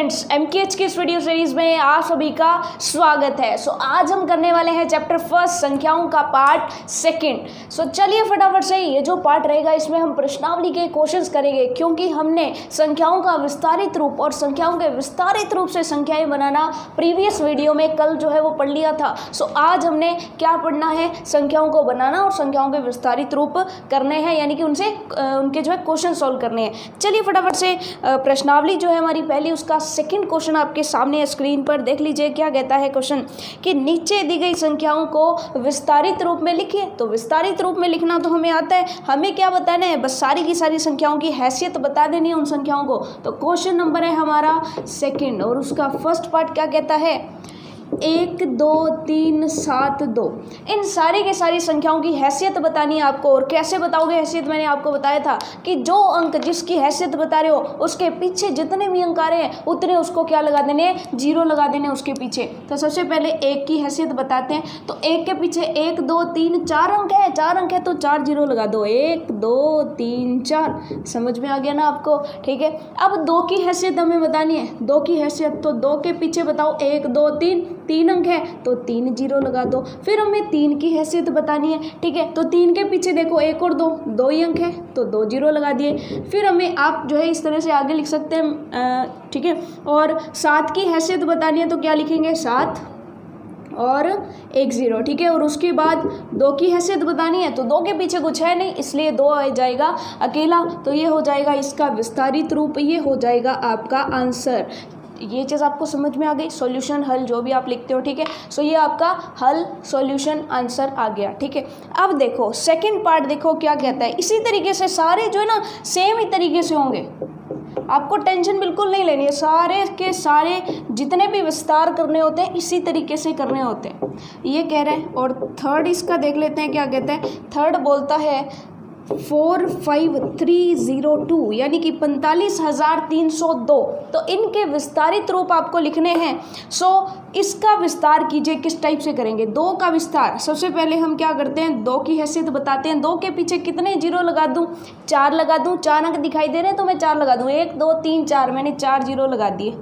Students, एमकेएच की इस video series में आप सभी का स्वागत है। आज हम करने वाले हैं चैप्टर फर्स्ट संख्याओं का पार्ट सेकंड। चलिए फटाफट से ये जो पार्ट रहेगा इसमें हम प्रश्नावली के क्वेश्चंस करेंगे, क्योंकि हमने संख्याओं का विस्तारित रूप और संख्याओं के विस्तारित रूप से संख्याएं बनाना प्रीवियस वीडियो में कल जो है वो पढ़ लिया था। आज हमने क्या पढ़ना है, संख्याओं को बनाना और संख्याओं के विस्तारित रूप करने हैं, यानी कि उनके जो है क्वेश्चन सॉल्व करने हैं। चलिए फटाफट से प्रश्नावली जो है हमारी पहली, उसका सेकंड क्वेश्चन आपके सामने स्क्रीन पर देख लीजिए। क्या कहता है क्वेश्चन कि नीचे दी गई संख्याओं को विस्तारित रूप में लिखिए। तो विस्तारित रूप में लिखना तो हमें आता है, हमें क्या बताना है, बस सारी की सारी संख्याओं की हैसियत बता देनी है उन संख्याओं को। तो क्वेश्चन नंबर है हमारा सेकंड और उसका फर्स्ट पार्ट क्या कहता है, 1 2 3 7 2 इन सारी की सारी संख्याओं की हैसियत बतानी है आपको। और कैसे बताओगे हैसियत, मैंने आपको बताया था कि जो अंक जिसकी हैसियत बता रहे हो उसके पीछे जितने भी अंक आ रहे हैं उतने उसको क्या लगा देने, 0 लगा देने उसके पीछे। तो सबसे पहले 1 की हैसियत बताते हैं। तो 1 के पीछे 1 2 3 4 अंक है, 4 अंक है तो 4 0 लगा दो, 1 2 3 4। समझ में आ गया ना आपको, ठीक है। अब 2 की हैसियत हमें बतानी है, 2 की हैसियत। तो 2 के पीछे बताओ 1 2 3 अंक है तो 3 0 लगा दो। फिर हमें 3 की हैसियत बतानी है, ठीक है। तो 3 के पीछे देखो 1 और 2 ही अंक है तो 2 0 लगा दिए। फिर हमें आप जो है इस तरह से आगे लिख सकते हैं, ठीक है। और 7 की हैसियत बतानी है तो क्या लिखेंगे, 7 और 1 0, ठीक है। और उसके बाद 2 की हैसियत बतानी है तो 2 के पीछे कुछ है नहीं, इसलिए 2 आ जाएगा अकेला। तो ये हो जाएगा इसका विस्तारित रूप, ये हो जाएगा आपका आंसर। ये चीज़ आपको समझ में आ गई, सॉल्यूशन हल जो भी आप लिखते हो, ठीक है। ये आपका हल सॉल्यूशन आंसर आ गया, ठीक है। अब देखो सेकंड पार्ट, देखो क्या कहता है। इसी तरीके से सारे जो है ना सेम ही तरीके से होंगे, आपको टेंशन बिल्कुल नहीं लेनी है। सारे के सारे जितने भी विस्तार करने होते हैं इसी तरीके से करने होते हैं, ये कह रहे हैं। और थर्ड इसका देख लेते हैं क्या कहते हैं। थर्ड बोलता है 45302 यानी कि 45,302। तो इनके विस्तारित रूप आपको लिखने हैं। इसका विस्तार कीजिए, किस टाइप से करेंगे, 2 का विस्तार। सबसे पहले हम क्या करते हैं, 2 की हैसियत बताते हैं। 2 के पीछे कितने 0 लगा दूं, 4 लगा दूं। 4 अंक दिखाई दे रहे हैं तो मैं 4 लगा दूं, 1 2 3 4, मैंने 4 0 लगा दिए,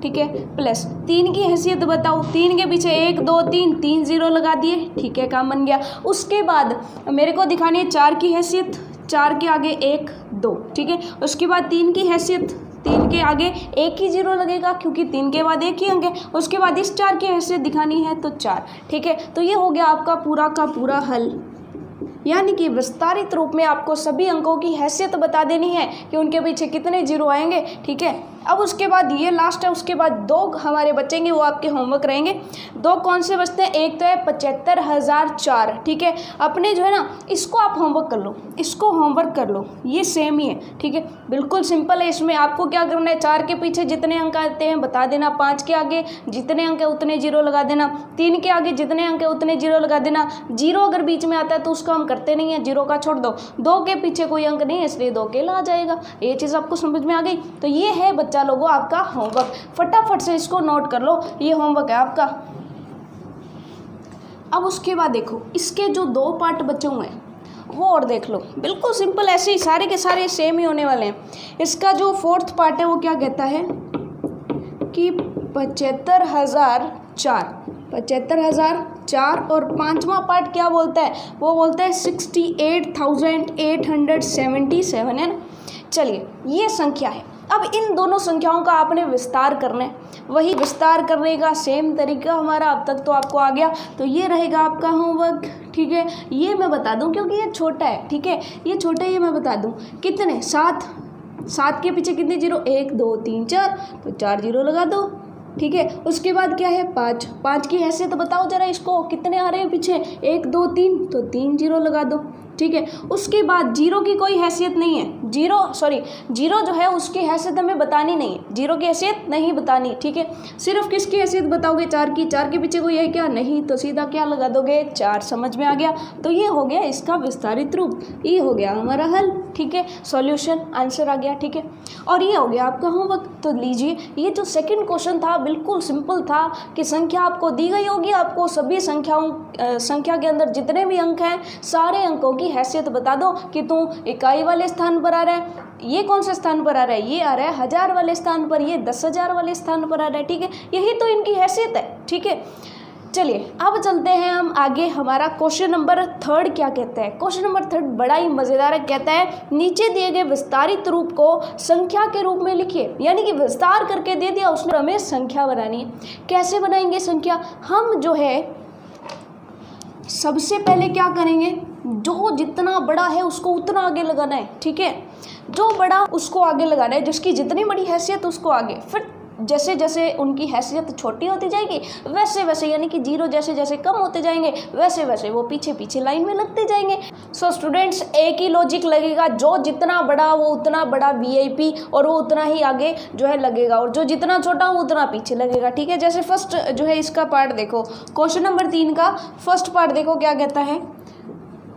ठीक है। प्लस 3 की हैसियत बताओ। 3 के पीछे 1 2 3 0 लगा दिए, ठीक है, काम बन गया। उसके बाद मेरे को दिखानी है 4 की हैसियत। 4 के आगे 1 2, ठीक है। उसके बाद 3 की हैसियत। 3 के आगे 1 ही 0 लगेगा क्योंकि 3 के बाद 1 ही अंक है। उसके बाद इस 4 की हैसियत दिखानी है तो 4, ठीक है। तो ये हो गया आपका पूरा का पूरा हल, यानी कि विस्तारित रूप में आपको सभी अंकों की हैसियत बता देनी है कि उनके पीछे कितने 0 आएंगे, ठीक है। अब उसके बाद ये लास्ट है, उसके बाद 2 हमारे बचेंगे, वो आपके होमवर्क रहेंगे। 2 कौन से बचते हैं, एक तो है 75,004, ठीक है। अपने जो है ना इसको आप होमवर्क कर लो, इसको होमवर्क कर लो, ये सेम ही है, ठीक है, बिल्कुल सिंपल है। इसमें आपको क्या करना है, 4 के पीछे जितने अंक आते हैं बता देना, 5 के आगे जितने अंक है उतने 0 लगा देना, 3 के आगे जितने अंक है उतने 0 लगा देना। 0 अगर बीच में आता है तो उसको हम करते नहीं है, 0 का छोड़ दो। 2 के पीछे कोई अंक नहीं है इसलिए 2 अकेला आ जाएगा। ये चीज़ आपको समझ में आ गई। तो ये है बच्चा लोगों आपका होमवर्क, फटाफट से इसको नोट कर लो, ये होमवर्क है आपका। अब उसके बाद देखो इसके जो 2 पार्ट बचे हुए हैं वो और देख लो, बिल्कुल सिंपल, ऐसे ही सारे के सारे सेम ही होने वाले हैं। इसका जो 4th पार्ट है वो क्या कहता है कि 75,004 और 5वां पार्ट क्या बोलता है, वो बोलता है 68,877 है ना। चलिए ये संख्या है। अब इन दोनों संख्याओं का आपने विस्तार करना है, वही विस्तार करने का सेम तरीका हमारा अब तक तो आपको आ गया। तो ये रहेगा आपका होमवर्क, ठीक है। ये मैं बता दूं क्योंकि ये छोटा है, ठीक है, ये छोटा है, ये मैं बता दूं कितने 7 के पीछे कितने 0, 1 2 3 4, तो 4 0 लगा दो, ठीक है। उसके बाद क्या है 5 की हैसियत बताओ जरा, इसको कितने आ रहे हैं पीछे, 1 2 3, तो 3 0 लगा दो, ठीक है। उसके बाद 0 की कोई हैसियत नहीं है, 0 जो है उसकी हैसियत हमें बतानी नहीं है, 0 की हैसियत नहीं बतानी, ठीक है। सिर्फ किसकी हैसियत बताओगे, 4 की। 4 के पीछे कोई है क्या, नहीं, तो सीधा क्या लगा दोगे, 4। समझ में आ गया। तो ये हो गया इसका विस्तारित रूप, ये हो गया हमारा हल, ठीक है, सॉल्यूशन आंसर आ गया, ठीक है। और ये हो गया आपका होमवर्क। तो लीजिए ये जो सेकंड क्वेश्चन था बिल्कुल सिंपल था कि संख्या आपको दी गई होगी, आपको सभी संख्या के अंदर जितने भी अंक हैं सारे अंकों की हैसियत बता दो कि तू इकाई वाले स्थान पर आ रहा है, ये कौन से स्थान पर आ रहा है, ये आ रहा है 1000 वाले स्थान पर, ये 10,000 वाले स्थान पर आ रहा है। ठीक है, यही तो इनकी हैसियत है। ठीक है, चलिए अब चलते हैं हम आगे। हमारा क्वेश्चन नंबर 3 क्या कहता है? क्वेश्चन नंबर 3 बड़ा ही मज़ेदार है। कहता है नीचे दिए गए विस्तारित रूप को संख्या के रूप में लिखिए। यानी कि विस्तार करके दे दिया उसने, हमें संख्या बनानी है। कैसे बनाएंगे संख्या? हम जो है सबसे पहले क्या करेंगे, जो जितना बड़ा है उसको उतना आगे लगाना है। ठीक है, जो बड़ा उसको आगे लगाना है, जिसकी जितनी बड़ी हैसियत उसको आगे। फिर जैसे जैसे उनकी हैसियत छोटी होती जाएगी वैसे वैसे, यानी कि जीरो जैसे जैसे कम होते जाएंगे वैसे वैसे वो पीछे पीछे लाइन में लगते जाएंगे। सो स्टूडेंट्स, एक ही लॉजिक लगेगा, जो जितना बड़ा वो उतना बड़ा VIP और वो उतना ही आगे जो है लगेगा, और जो जितना छोटा वो उतना पीछे लगेगा। ठीक है, जैसे फर्स्ट जो है इसका पार्ट देखो, क्वेश्चन नंबर 3 का फर्स्ट पार्ट देखो क्या कहता है।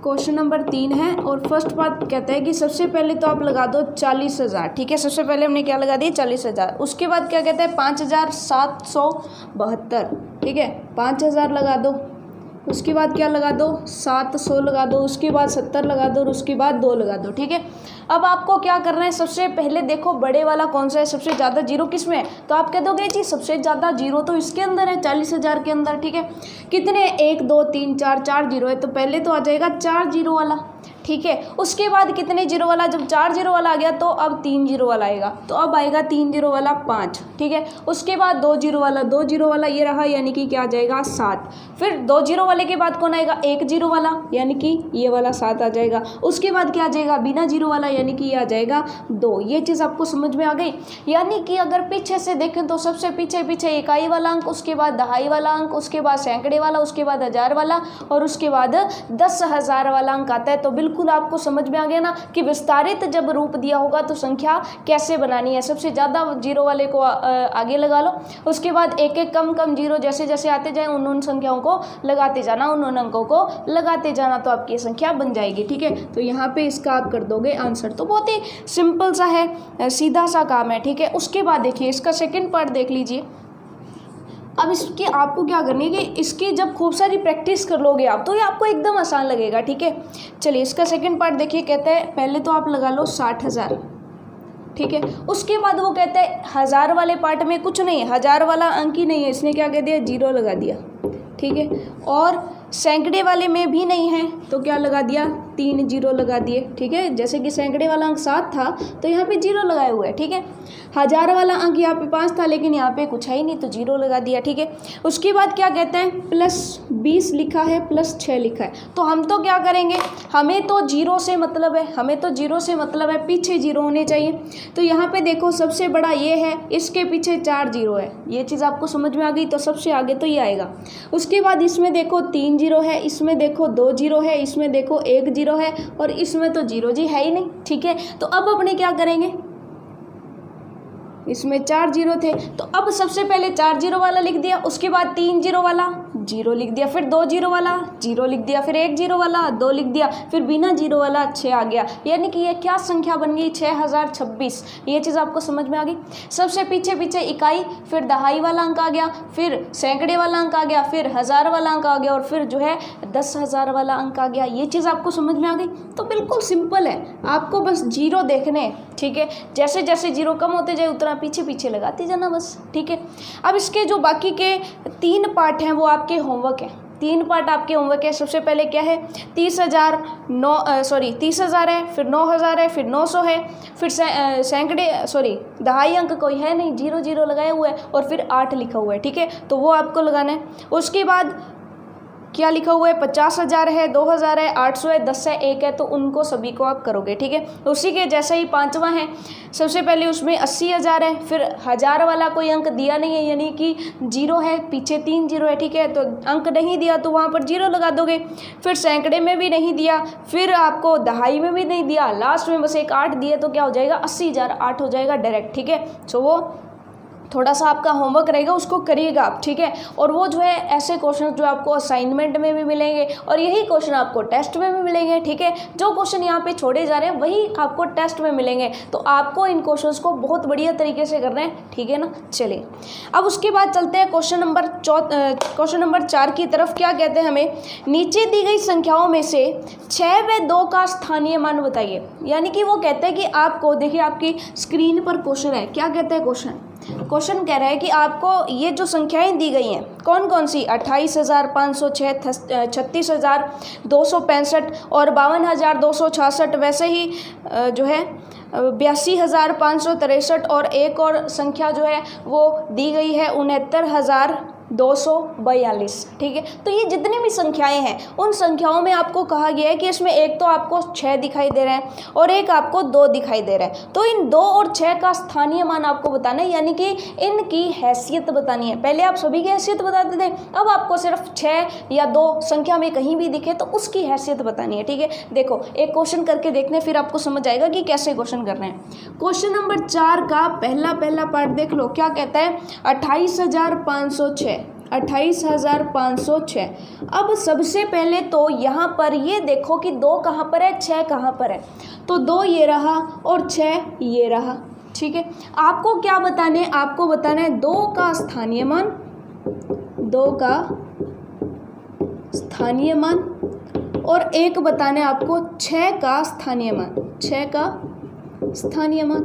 क्वेश्चन नंबर 3 है और फर्स्ट पार्ट कहता है कि सबसे पहले तो आप लगा दो 40,000। ठीक है, सबसे पहले हमने क्या लगा दिया 40,000। उसके बाद क्या कहता है 5,772। ठीक है, 5,000 लगा दो। उसके बाद क्या लगा दो 700 लगा दो। उसके बाद 70 लगा दो और उसके बाद 2 लगा दो। ठीक है, अब आपको क्या करना है, सबसे पहले देखो बड़े वाला कौन सा है, सबसे ज़्यादा जीरो किस में है, तो आप कह दोगे जी सबसे ज़्यादा जीरो तो इसके अंदर है 40,000 के अंदर। ठीक है, कितने 1 2 3 4 जीरो है, तो पहले तो आ जाएगा 4 जीरो वाला। ठीक है, उसके बाद कितने जीरो वाला, जब 4 जीरो वाला आ गया तो अब 3 जीरो वाला आएगा, तो अब आएगा 3 जीरो वाला 5। ठीक है, उसके बाद 2 जीरो वाला, 2 जीरो वाला ये रहा, यानी कि क्या आ जाएगा 7। फिर 2 जीरो वाले के बाद कौन आएगा 1 जीरो वाला, यानी कि ये वाला 7 आ जाएगा। उसके बाद क्या आ जाएगा बिना जीरो वाला, यानी कि ये आ जाएगा 2। ये चीज़ आपको समझ में आ गई। यानी कि अगर पीछे से देखें तो सबसे पीछे पीछे इकाई वाला अंक, उसके बाद दहाई वाला अंक, उसके बाद सैकड़े वाला, उसके बाद 1000 वाला और उसके बाद 10,000 वाला अंक आता है। तो बिल्कुल आपको समझ में आ गया ना कि विस्तारित जब रूप दिया होगा तो संख्या कैसे बनानी है। सबसे ज़्यादा जीरो वाले को आगे लगा लो, उसके बाद एक एक कम कम जीरो जैसे जैसे आते जाए उन संख्याओं को लगाते जाना, उन अंकों को लगाते जाना, तो आपकी संख्या बन जाएगी। ठीक है, तो यहाँ पे इसका आप कर दोगे आंसर। तो बहुत ही सिंपल सा है, सीधा सा काम है। ठीक है, उसके बाद देखिए इसका सेकंड पार्ट देख लीजिए। अब इसकी आपको क्या करनी है कि इसकी जब खूब सारी प्रैक्टिस कर लोगे आप तो ये आपको एकदम आसान लगेगा। ठीक है, चलिए इसका सेकंड पार्ट देखिए। कहता है पहले तो आप लगा लो 60,000। ठीक है, उसके बाद वो कहता है 1000 वाले पार्ट में कुछ नहीं है, 1000 वाला अंक ही नहीं है, इसने क्या कह दिया 0 लगा दिया। ठीक है, और सैकड़े वाले में भी नहीं है तो क्या लगा दिया 3 जीरो लगा दिए। ठीक है, जैसे कि सैकड़े वाला अंक 7 था तो यहाँ पे 0 लगाए हुए हैं। ठीक है, 1000 वाला अंक यहाँ पे 5 था लेकिन यहाँ पे कुछ है ही नहीं तो 0 लगा दिया। ठीक है, उसके बाद क्या कहते हैं +20 लिखा है +6 लिखा है, तो हम तो क्या करेंगे, हमें तो 0 से मतलब है, हमें तो 0 से मतलब है, पीछे 0 होने चाहिए। तो यहाँ पे देखो सबसे बड़ा ये है, इसके पीछे 4 जीरो है, ये चीज़ आपको समझ में आ गई। तो सबसे आगे तो ये आएगा। उसके बाद इसमें देखो 3 जीरो है, इसमें देखो 2 जीरो है, इसमें देखो 1 जीरो है और इसमें तो 0 जी है ही नहीं। ठीक है, तो अब अपने क्या करेंगे, इसमें 4 जीरो थे तो अब सबसे पहले 4 जीरो वाला लिख दिया, उसके बाद 3 जीरो वाला 0 लिख दिया, फिर 2 जीरो वाला 0 लिख दिया, फिर 1 जीरो वाला 2 लिख दिया, फिर बिना जीरो वाला 6 आ गया। यानी कि ये क्या संख्या बन गई 6026। ये चीज़ आपको समझ में आ गई। सबसे पीछे पीछे इकाई, फिर दहाई वाला अंक आ गया, फिर सैकड़े वाला अंक आ गया, फिर 1000 वाला अंक आ गया और फिर जो है 10,000 वाला अंक आ गया। ये चीज़ आपको समझ में आ गई। तो बिल्कुल सिंपल है, आपको बस जीरो देखने हैं। ठीक है, जैसे जैसे जीरो कम होते जाए उतना पीछे पीछे लगाते जाना बस। ठीक है, अब इसके जो बाकी के 3 पार्ट हैं वो आपके होमवर्क हैं। 3 पार्ट आपके होमवर्क है। सबसे पहले क्या है 30,000 है, फिर 9,000 है, फिर 900 है, फिर सैकड़े दहाई अंक कोई है नहीं, 0 0 लगाए हुए है और फिर 8 लिखा हुआ है। ठीक है, तो वो आपको लगाना है। उसके बाद क्या लिखा हुआ है 50,000 है, 2,000 है, 800 है, 10 है, 1 है, तो उनको सभी को आप करोगे। ठीक है, उसी के जैसे ही 5वां है, सबसे पहले उसमें 80,000 है, फिर 1000 वाला कोई अंक दिया नहीं है यानी कि 0 है, पीछे 3 जीरो है। ठीक है, तो अंक नहीं दिया तो वहाँ पर 0 लगा दोगे। फिर सैकड़े में भी नहीं दिया, फिर आपको दहाई में भी नहीं दिया, लास्ट में बस एक 8 दिए तो क्या हो जाएगा 80,000 8 हो जाएगा डायरेक्ट। ठीक है, सो वो थोड़ा सा आपका होमवर्क रहेगा, उसको करिएगा आप, ठीक है। और वो जो है ऐसे क्वेश्चन जो आपको असाइनमेंट में भी मिलेंगे और यही क्वेश्चन आपको टेस्ट में भी मिलेंगे, ठीक है। जो क्वेश्चन यहाँ पे छोड़े जा रहे हैं वही आपको टेस्ट में मिलेंगे, तो आपको इन क्वेश्चंस को बहुत बढ़िया तरीके से करना है, ठीक है ना। चलिए अब उसके बाद चलते हैं क्वेश्चन नंबर 4 की तरफ। क्या कहते हैं हमें, नीचे दी गई संख्याओं में से 6 व 2 का स्थानीय मान बताइए। यानी कि वो कहते हैं कि आपको, देखिए आपकी स्क्रीन पर क्वेश्चन है, क्या कहते हैं क्वेश्चन कह रहा है कि आपको ये जो संख्याएं दी गई हैं कौन कौन सी, 28,506, 36,265 और 52,266, वैसे ही जो है 82,563 और एक और संख्या जो है वो दी गई है 69,242, ठीक है। तो ये जितनी भी संख्याएं हैं उन संख्याओं में आपको कहा गया है कि इसमें एक तो आपको 6 दिखाई दे रहे हैं और एक आपको 2 दिखाई दे रहे हैं, तो इन 2 और 6 का स्थानीय मान आपको बताना है, यानी कि इनकी हैसियत बतानी है। पहले आप सभी की हैसियत बताते थे, अब आपको सिर्फ 6 या 2 संख्या में कहीं भी दिखे तो उसकी हैसियत बतानी है, ठीक है। देखो एक क्वेश्चन करके देखने, फिर आपको समझ आएगा कि कैसे क्वेश्चन करना है। क्वेश्चन नंबर 4 का पहला पार्ट देख लो, क्या कहता है, 28,506, 28,506। अब सबसे पहले तो यहाँ पर ये देखो कि 2 कहाँ पर है, 6 कहाँ पर है, तो 2 ये रहा और 6 ये रहा, ठीक है। आपको क्या बताना है, आपको बताना है 2 का स्थानीय मान, 2 का स्थानीय मान, और एक बताना है आपको 6 का स्थानीय मान, 6 का स्थानीय मान।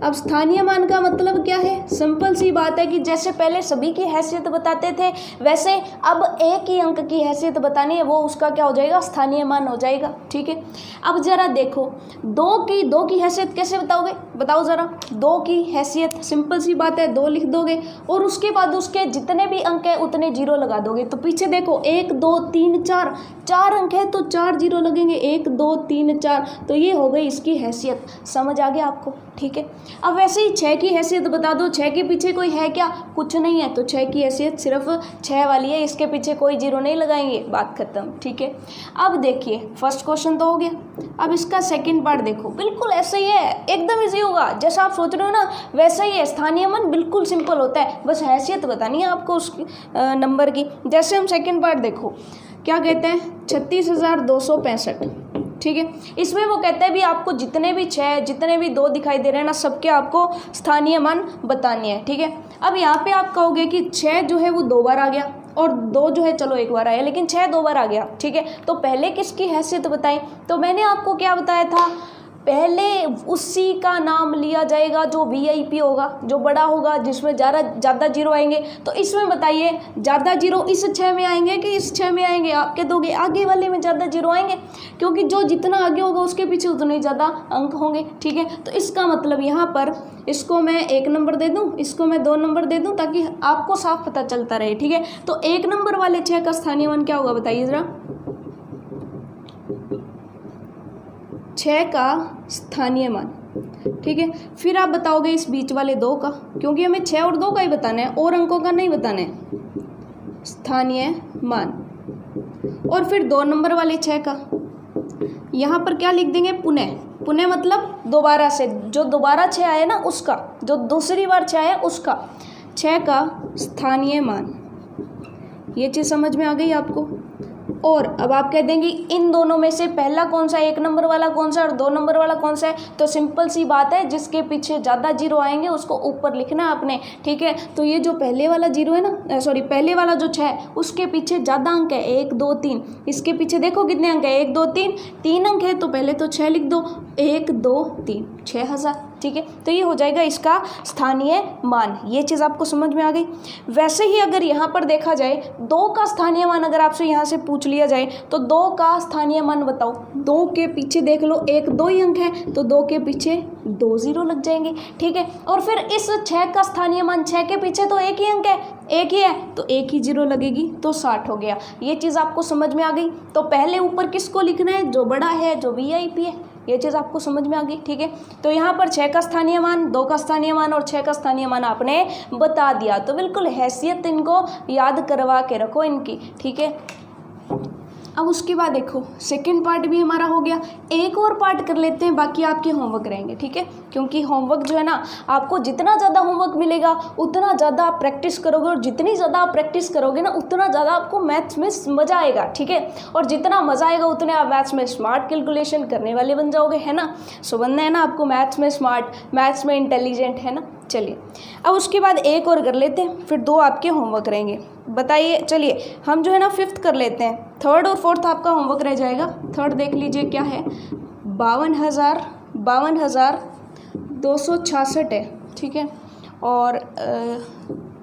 अब स्थानीय मान का मतलब क्या है, सिंपल सी बात है कि जैसे पहले सभी की हैसियत बताते थे वैसे अब एक ही अंक की हैसियत बतानी है, वो उसका क्या हो जाएगा, स्थानीय मान हो जाएगा, ठीक है। अब जरा देखो 2 की हैसियत कैसे बताओगे, बताओ जरा। 2 की हैसियत सिंपल सी बात है, 2 लिख दोगे और उसके बाद उसके जितने भी अंक है उतने 0 लगा दोगे। तो पीछे देखो 1 2 3 4 अंक है तो 4 0 लगेंगे, 1 2 3 4, तो ये हो गई इसकी हैसियत। समझ आ गया आपको, ठीक है। अब वैसे ही 6 की हैसियत बता दो, 6 के पीछे कोई है क्या, कुछ नहीं है, तो 6 की हैसियत सिर्फ 6 वाली है, इसके पीछे कोई 0 नहीं लगाएंगे, बात खत्म, ठीक है। अब देखिए फर्स्ट क्वेश्चन तो हो गया, अब इसका सेकंड पार्ट देखो, बिल्कुल ऐसे ही है, एकदम इजी होगा, जैसा आप सोच रहे हो ना वैसा ही है। स्थानीय मान बिल्कुल सिंपल होता है, बस हैसियत बतानी है आपको उस नंबर की। जैसे हम सेकंड पार्ट देखो, क्या कहते हैं, 36,265, ठीक है। इसमें वो कहते हैं भी आपको जितने भी 6 जितने भी 2 दिखाई दे रहे हैं ना, सबके आपको स्थानीय मान बतानी है, ठीक है। अब यहाँ पे आप कहोगे कि 6 जो है वो 2 बार आ गया और 2 जो है चलो 1 बार आया, लेकिन 6 2 बार आ गया, ठीक है। तो पहले किसकी हैसियत बताएं, तो मैंने आपको क्या बताया था, पहले उसी का नाम लिया जाएगा जो वीआईपी होगा, जो बड़ा होगा, जिसमें ज़्यादा 0 आएंगे। तो इसमें बताइए ज़्यादा 0 इस 6 में आएंगे कि इस 6 में आएंगे, आप कह दोगे आगे वाले में ज़्यादा 0 आएंगे, क्योंकि जो जितना आगे होगा उसके पीछे उतने ही ज़्यादा अंक होंगे, ठीक है। तो इसका मतलब यहाँ पर इसको मैं 1 नंबर दे दूँ, इसको मैं 2 नंबर दे दूँ, ताकि आपको साफ पता चलता रहे, ठीक है। तो 1 नंबर वाले 6 का स्थानीय मान क्या होगा बताइए ज़रा, 6 का स्थानीय मान, ठीक है। फिर आप बताओगे इस बीच वाले 2 का, क्योंकि हमें 6 और 2 का ही बताना है और अंकों का नहीं बताना है, स्थानीय मान। और फिर 2 नंबर वाले 6 का, यहाँ पर क्या लिख देंगे, पुनः मतलब दोबारा से, जो दोबारा 6 आए ना उसका, जो दूसरी बार 6 आया उसका 6 का स्थानीय मान। ये चीज़ समझ में आ गई आपको। और अब आप कह देंगे इन दोनों में से पहला कौन सा है, 1 नंबर वाला कौन सा और 2 नंबर वाला कौन सा है, तो सिंपल सी बात है, जिसके पीछे ज़्यादा 0 आएंगे उसको ऊपर लिखना है आपने, ठीक है। तो ये जो पहले वाला 0 है ना, पहले वाला जो 6 है उसके पीछे ज़्यादा अंक है, 1 2 3, इसके पीछे देखो कितने अंक है, 1 2 3 अंक है, तो पहले तो 6 लिख दो, 1 2 3 6,000, ठीक है। तो ये हो जाएगा इसका स्थानीय मान। ये चीज़ आपको समझ में आ गई। वैसे ही अगर यहाँ पर देखा जाए 2 का स्थानीय मान अगर आपसे यहाँ से पूछ लिया जाए तो 2 का स्थानीय मान बताओ, 2 के पीछे देख लो 1 2 ही अंक है, तो 2 के पीछे 2 0 लग जाएंगे, ठीक है। और फिर इस 6 का स्थानीय मान, 6 के पीछे तो 1 ही अंक है, 1 ही है, तो 1 ही 0 लगेगी, तो 60 हो गया। ये चीज़ आपको समझ में आ गई। तो पहले ऊपर किसको लिखना है, जो बड़ा है, जो वीआईपी है, ये चीज़ आपको समझ में आ गई, ठीक है। तो यहाँ पर 6 का स्थानीय मान, 2 का स्थानीय मान और 6 का स्थानीय मान आपने बता दिया। तो बिल्कुल हैसियत इनको याद करवा के रखो इनकी, ठीक है। अब उसके बाद देखो सेकंड पार्ट भी हमारा हो गया, एक और पार्ट कर लेते हैं, बाकी आपके होमवर्क रहेंगे, ठीक है। क्योंकि होमवर्क जो है ना, आपको जितना ज़्यादा होमवर्क मिलेगा उतना ज़्यादा आप प्रैक्टिस करोगे, और जितनी ज़्यादा आप प्रैक्टिस करोगे ना उतना ज़्यादा आपको मैथ्स में मज़ा आएगा, ठीक है। और जितना मज़ा आएगा उतने आप मैथ्स में स्मार्ट कैलकुलेशन करने वाले बन जाओगे, है ना। सो बनना है ना आपको मैथ्स में स्मार्ट, मैथ्स में इंटेलिजेंट, है ना। चलिए अब उसके बाद एक और कर लेते हैं, फिर 2 आपके होमवर्क रहेंगे। बताइए, चलिए हम जो है ना 5th कर लेते हैं, 3rd और 4th आपका होमवर्क रह जाएगा। 3rd देख लीजिए क्या है, 52,266 है, ठीक है। और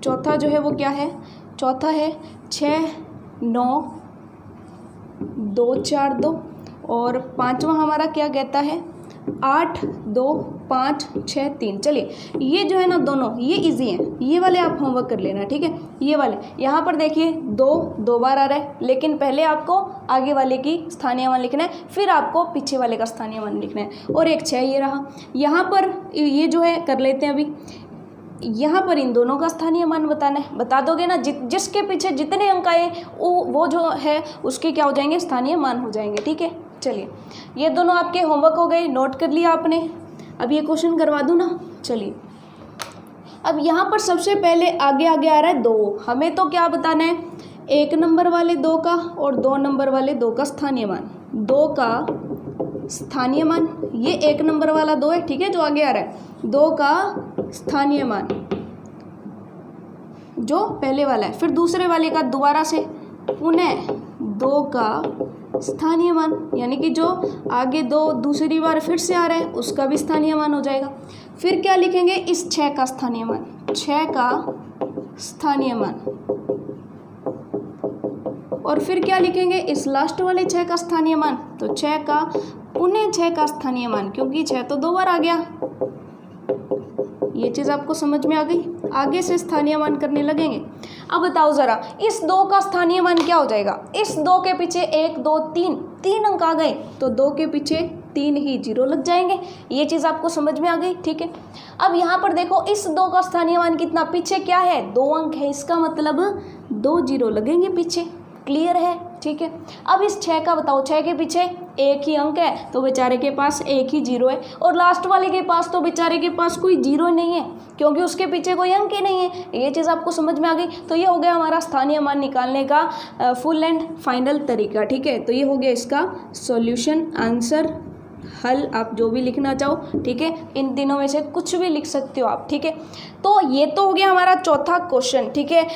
चौथा जो है वो क्या है, चौथा है 6,9,2,4,2, और 5वां हमारा क्या कहता है 8,2,5,6,3। चलिए ये जो है ना दोनों ये इजी हैं, ये वाले आप होमवर्क कर लेना, ठीक है। ये वाले यहाँ पर देखिए 2 बार आ रहा है, लेकिन पहले आपको आगे वाले की स्थानीय मान लिखना है, फिर आपको पीछे वाले का स्थानीय मान लिखना है। और एक 6 ये रहा, यहाँ पर ये जो है कर लेते हैं अभी, यहाँ पर इन दोनों का स्थानीय मान बताना है। बता दोगे ना, जिसके पीछे जितने अंक आए वो जो है उसके क्या हो जाएंगे, स्थानीय मान हो जाएंगे, ठीक है। चलिए ये दोनों आपके होमवर्क हो गए, नोट कर लिया आपने। अब ये क्वेश्चन करवा दूँ ना, चलिए। अब यहाँ पर सबसे पहले आगे आ रहा है 2, हमें तो क्या बताना है, 1 नंबर वाले 2 का और 2 नंबर वाले 2 का स्थानीय मान। 2 का स्थानीय मान, ये 1 नंबर वाला 2 है, ठीक है, जो आगे आ रहा है। 2 का स्थानीय मान जो पहले वाला है, फिर दूसरे वाले का दोबारा से पुनः 2 का स्थानीय मान, यानी कि जो आगे 2 दूसरी बार फिर से आ रहा है उसका भी स्थानीय मान हो जाएगा। फिर क्या लिखेंगे, इस 6 का स्थानीय मान, 6 का स्थानीय मान, और फिर क्या लिखेंगे, इस लास्ट वाले 6 का स्थानीय मान, तो 6 का पुनः 6 का स्थानीय मान, क्योंकि 6 तो 2 बार आ गया। ये चीज़ आपको समझ में आ गई, आगे से स्थानीय मान करने लगेंगे। अब बताओ ज़रा, इस 2 का स्थानीय मान क्या हो जाएगा, इस 2 के पीछे 1 2 3 अंक आ गए, तो 2 के पीछे 3 ही 0 लग जाएंगे। ये चीज़ आपको समझ में आ गई, ठीक है। अब यहाँ पर देखो, इस 2 का स्थानीय मान कितना, पीछे क्या है 2 अंक है, इसका मतलब 2 0 लगेंगे पीछे, क्लियर है, ठीक है। अब इस 6 का बताओ, 6 के पीछे 1 ही अंक है, तो बेचारे के पास 1 ही 0 है, और लास्ट वाले के पास तो बेचारे के पास कोई 0 नहीं है, क्योंकि उसके पीछे कोई अंक ही नहीं है। ये चीज़ आपको समझ में आ गई। तो ये हो गया हमारा स्थानीय मान निकालने का फुल एंड फाइनल तरीका, ठीक है। तो ये हो गया इसका सॉल्यूशन, आंसर, हल, आप जो भी लिखना चाहो, ठीक है। इन तीनों में से कुछ भी लिख सकते हो आप, ठीक है। तो ये तो हो गया हमारा चौथा क्वेश्चन, ठीक है,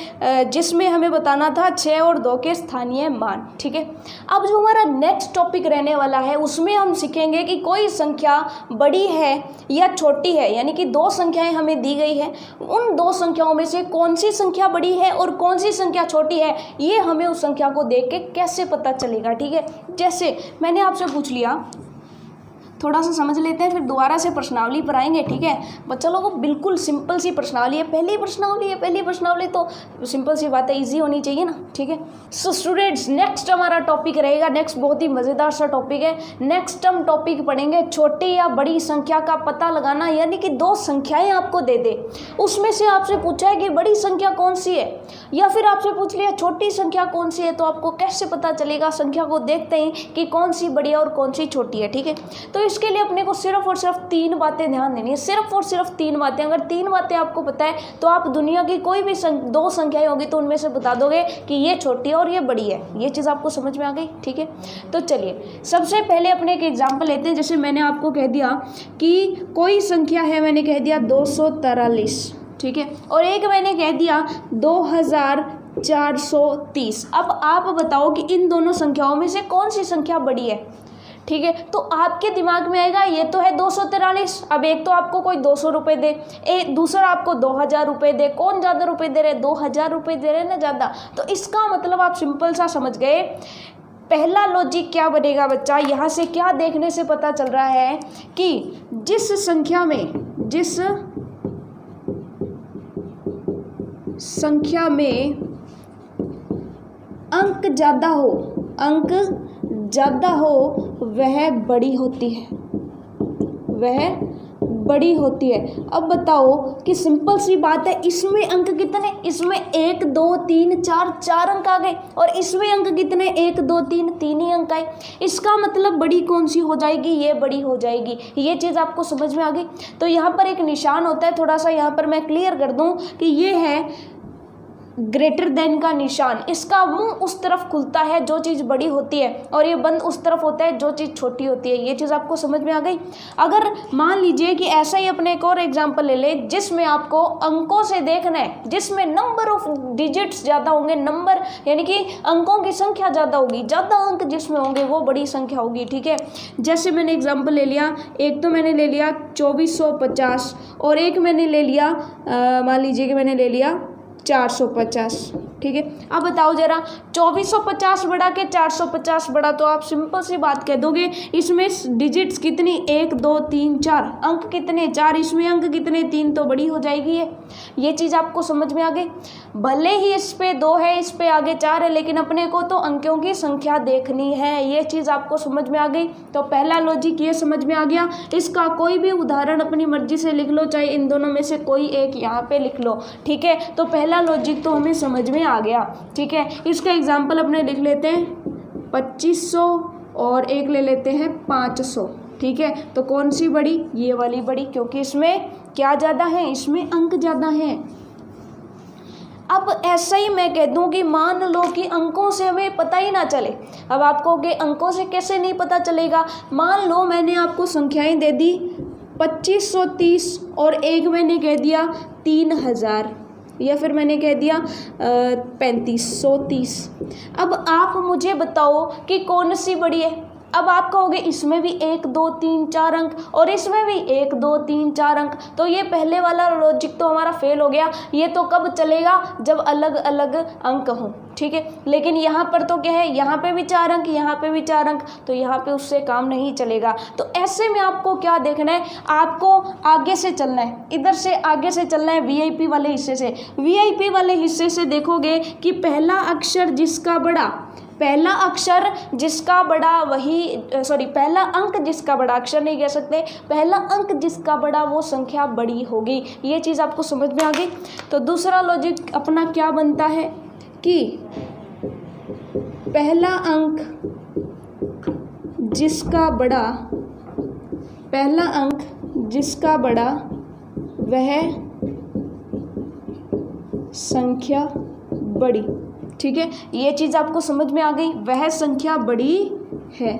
जिसमें हमें बताना था 6 और 2 के स्थानीय मान, ठीक है। अब जो हमारा नेक्स्ट टॉपिक रहने वाला है उसमें हम सीखेंगे कि कोई संख्या बड़ी है या छोटी है, यानी कि 2 संख्याएं हमें दी गई है, उन 2 संख्याओं में से कौन सी संख्या बड़ी है और कौन सी संख्या छोटी है, ये हमें उस संख्या को देख के कैसे पता चलेगा, ठीक है। जैसे मैंने आपसे पूछ लिया, थोड़ा सा समझ लेते हैं, फिर दोबारा से प्रश्नावली पर आएंगे, ठीक है। बच्चा लोगों को बिल्कुल सिंपल सी प्रश्नावली है, पहली प्रश्नावली तो सिंपल सी बात है, ईजी होनी चाहिए ना, ठीक है। सो स्टूडेंट्स, नेक्स्ट हमारा टॉपिक रहेगा, नेक्स्ट बहुत ही मज़ेदार सा टॉपिक है। नेक्स्ट हम टॉपिक पढ़ेंगे छोटी या बड़ी संख्या का पता लगाना, यानी कि 2 संख्याएं आपको दे दे, उसमें से आपसे पूछा है कि बड़ी संख्या कौन सी है, या फिर आपसे पूछ लिया छोटी संख्या कौन सी है, तो आपको कैसे पता चलेगा संख्या को देखते ही कि कौन सी बड़ी है और कौन सी छोटी है, ठीक है। तो इसके लिए अपने को सिर्फ और सिर्फ 3 बातें ध्यान देनी है, सिर्फ और सिर्फ 3 बातें। अगर 3 बातें आपको पता है तो आप दुनिया की कोई भी 2 संख्याएं होगी तो उनमें से बता दोगे कि ये छोटी है और ये बड़ी है। ये चीज़ आपको समझ में आ गई, ठीक है। तो चलिए सबसे पहले अपने एक एग्जाम्पल लेते हैं। जैसे मैंने आपको कह दिया कि कोई संख्या है, मैंने कह दिया 243, ठीक है, और एक मैंने कह दिया 2430। अब आप बताओ कि इन दोनों संख्याओं में से कौन सी संख्या बड़ी है, ठीक है। तो आपके दिमाग में आएगा ये तो है 243। अब एक तो आपको कोई 200 रुपये दे, दूसरा आपको 2000 रुपये दे, कौन ज़्यादा रुपये दे रहे, 2000 रुपये दे रहे ना ज़्यादा। तो इसका मतलब आप सिंपल सा समझ गए। पहला लॉजिक क्या बनेगा बच्चा, यहाँ से क्या देखने से पता चल रहा है कि जिस संख्या में अंक ज़्यादा हो वह बड़ी होती है, वह बड़ी होती है। अब बताओ कि सिंपल सी बात है, इसमें अंक कितने, इसमें 1 2 3 4 4 अंक आ गए और इसमें अंक कितने 1 2 3 3 ही अंक आए। इसका मतलब बड़ी कौन सी हो जाएगी, ये बड़ी हो जाएगी। ये चीज़ आपको समझ में आ गई। तो यहाँ पर एक निशान होता है, थोड़ा सा यहाँ पर मैं क्लियर कर दूँ कि ये है ग्रेटर देन का निशान। इसका मुंह उस तरफ खुलता है जो चीज़ बड़ी होती है और ये बंद उस तरफ होता है जो चीज़ छोटी होती है। ये चीज़ आपको समझ में आ गई। अगर मान लीजिए कि ऐसा ही अपने एक और एग्जांपल ले ले जिसमें आपको अंकों से देखना है, जिसमें नंबर ऑफ डिजिट्स ज़्यादा होंगे, नंबर यानी कि अंकों की संख्या ज़्यादा होगी, ज़्यादा अंक जिसमें होंगे वो बड़ी संख्या होगी। ठीक है, जैसे मैंने एग्जाम्पल ले लिया, एक तो मैंने ले लिया 2450 और एक मैंने ले लिया मान लीजिए कि मैंने ले लिया 450। ठीक है, अब बताओ जरा 2450 बढ़ा के 450 बढ़ा तो आप सिंपल सी बात कह दोगे इसमें डिजिट्स कितनी 1 2 3 4, अंक कितने 4, इसमें अंक कितने 3, तो बड़ी हो जाएगी ये चीज़ आपको समझ में आ गई। भले ही इस पे 2 है, इस पे आगे 4 है, लेकिन अपने को तो अंकों की संख्या देखनी है। ये चीज़ आपको समझ में आ गई। तो पहला लॉजिक ये समझ में आ गया। इसका कोई भी उदाहरण अपनी मर्जी से लिख लो, चाहे इन दोनों में से कोई एक यहाँ पे लिख लो। ठीक है, तो पहला लॉजिक तो हमें समझ में आ गया। ठीक है, इसका एग्जाम्पल अपने लिख लेते हैं 2500 और एक ले लेते हैं 500। ठीक है, तो कौन सी बड़ी, ये वाली बड़ी, क्योंकि इसमें क्या ज़्यादा है, इसमें अंक ज़्यादा हैं। अब ऐसा ही मैं कह दूं कि मान लो कि अंकों से हमें पता ही ना चले। अब आपको कि अंकों से कैसे नहीं पता चलेगा, मान लो मैंने आपको संख्याएं दे दी 2530 और एक मैंने कह दिया 3000 या फिर मैंने कह दिया 3530। अब आप मुझे बताओ कि कौन सी बड़ी है। अब आप कहोगे इसमें भी 1 2 3 4 अंक और इसमें भी 1 2 3 4 अंक, तो ये पहले वाला लॉजिक तो हमारा फेल हो गया। ये तो कब चलेगा, जब अलग अलग अंक हों। ठीक है, लेकिन यहाँ पर तो क्या है, यहाँ पे भी 4 अंक, यहाँ पे भी 4 अंक, तो यहाँ पे उससे काम नहीं चलेगा। तो ऐसे में आपको क्या देखना है, आपको आगे से चलना है, इधर से आगे से चलना है वीआईपी वाले हिस्से से। वीआईपी वाले हिस्से से देखोगे कि पहला अक्षर जिसका बड़ा, पहला अक्षर जिसका बड़ा वही पहला अंक जिसका बड़ा, अक्षर नहीं कह सकते, पहला अंक जिसका बड़ा वो संख्या बड़ी होगी। ये चीज़ आपको समझ में आ गई। तो दूसरा लॉजिक अपना क्या बनता है कि पहला अंक जिसका बड़ा, पहला अंक जिसका बड़ा वह संख्या बड़ी। ठीक है, ये चीज़ आपको समझ में आ गई, वह संख्या बड़ी है।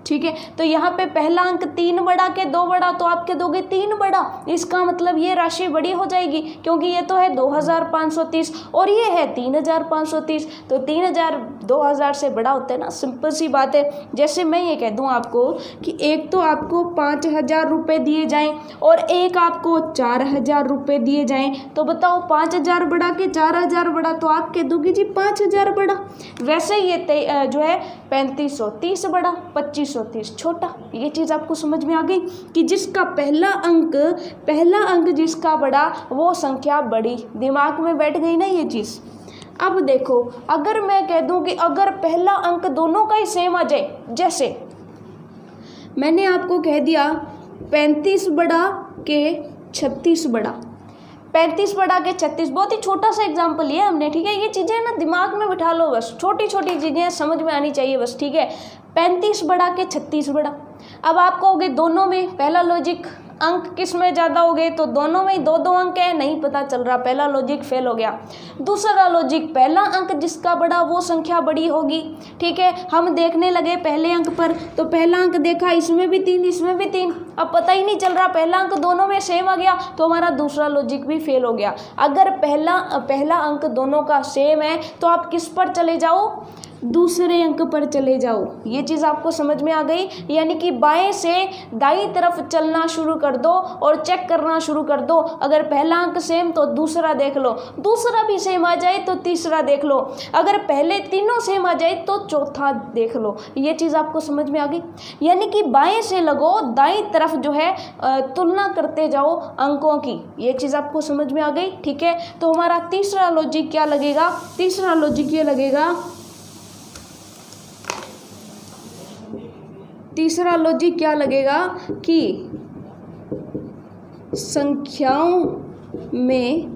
ठीक है, तो यहाँ पे पहला अंक 3 बढ़ा के 2 बढ़ा तो आप कह दोगे 3 बढ़ा, इसका मतलब ये राशि बड़ी हो जाएगी क्योंकि ये तो है 2530 और ये है 3530, तो 3000 2000 से बड़ा होता है ना। सिंपल सी बात है। जैसे मैं ये कह दूँ आपको कि एक तो आपको 5000 रुपये दिए जाएं और एक आपको 4000 रुपये दिए जाएं, तो बताओ 5000 बढ़ा के 4000 बढ़ा तो आप कह दोगे जी 5000 बढ़ा। वैसे ये जो है 3530 बढ़ा, 2530 छोटा। ये चीज़ आपको समझ में आ गई कि जिसका पहला अंक जिसका बड़ा वो संख्या बड़ी। दिमाग में बैठ गई ना ये चीज़। अब देखो, अगर मैं कह दूं कि अगर पहला अंक दोनों का ही सेम आ जाए, जैसे मैंने आपको कह दिया 35 बढ़ा के 36 बढ़ा, 35 बढ़ा के 36, बहुत ही छोटा सा एग्जाम्पल लिया हमने। ठीक है, ये चीज़ें ना दिमाग में बिठा लो, बस छोटी छोटी चीज़ें समझ में आनी चाहिए बस। ठीक है, 35 बढ़ा के 36 बढ़ा। अब आप कहोगे दोनों में पहला लॉजिक अंक किस में ज़्यादा हो गए, तो दोनों में ही 2 अंक है, नहीं पता चल रहा, पहला लॉजिक फेल हो गया। दूसरा लॉजिक, पहला अंक जिसका बड़ा वो संख्या बड़ी होगी। ठीक है, हम देखने लगे पहले अंक पर, तो पहला अंक देखा इसमें भी 3 इसमें भी 3, अब पता ही नहीं चल रहा, पहला अंक दोनों में सेम आ गया, तो हमारा दूसरा लॉजिक भी फेल हो गया। अगर पहला अंक दोनों का सेम है तो आप किस पर चले जाओ, दूसरे अंक पर चले जाओ। ये चीज़ आपको समझ में आ गई। यानी कि बाएं से दाईं तरफ चलना शुरू कर दो और चेक करना शुरू कर दो। अगर पहला अंक सेम तो दूसरा देख लो, दूसरा भी सेम आ जाए तो तीसरा देख लो, अगर पहले तीनों सेम आ जाए तो चौथा देख लो। ये चीज़ आपको समझ में आ गई। यानी कि बाएं से लगो, दाईं तरफ जो है तुलना करते जाओ अंकों की। ये चीज़ आपको समझ में आ गई। ठीक है, तो हमारा तीसरा लॉजिक क्या लगेगा, तीसरा लॉजिक ये लगेगा, तीसरा लॉजिक क्या लगेगा कि संख्याओं में